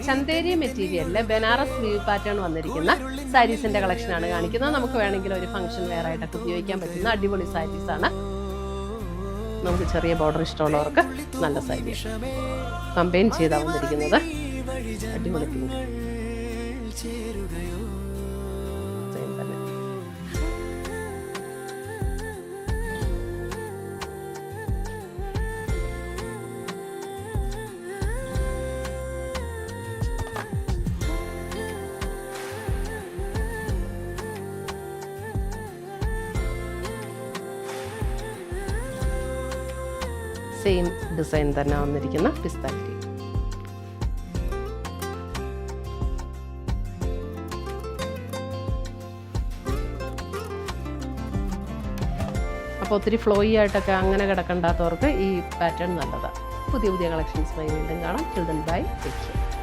ചന്തേരി മെറ്റീരിയലിൽ Banaras we've pattern വന്നിരിക്കുന്ന സാരീസിന്റെ കളക്ഷനാണ് കാണിക്കുന്നത്. നമുക്ക് വേണമെങ്കിൽ ഒരു ഫംഗ്ഷൻ വെയർ ആയിട്ടൊക്കെ ഉപയോഗിക്കാൻ പറ്റുന്ന അടിപൊളി സാരീസ് ആണ്. നമുക്ക് ചെറിയ ബോർഡർ ഇഷ്ടമുള്ളവർക്ക് നല്ല സാരി കമ്പൈൻ ചെയ്താണ് വന്നിരിക്കുന്നത്. അടിപൊളി പിങ്ക് തന്നെ. സെയിം ഡിസൈൻ തന്നെ വന്നിരിക്കുന്ന പിസ്ത ഗ്രീൻ. അപ്പോൾ ഒത്തിരി ഫ്ലോയി ആയിട്ടൊക്കെ അങ്ങനെ കിടക്കണ്ടാത്തവർക്ക് ഈ പാറ്റേൺ നല്ലതാണ്. പുതിയ കളക്ഷൻസുമായി വീണ്ടും കാണാം. Children bye take care.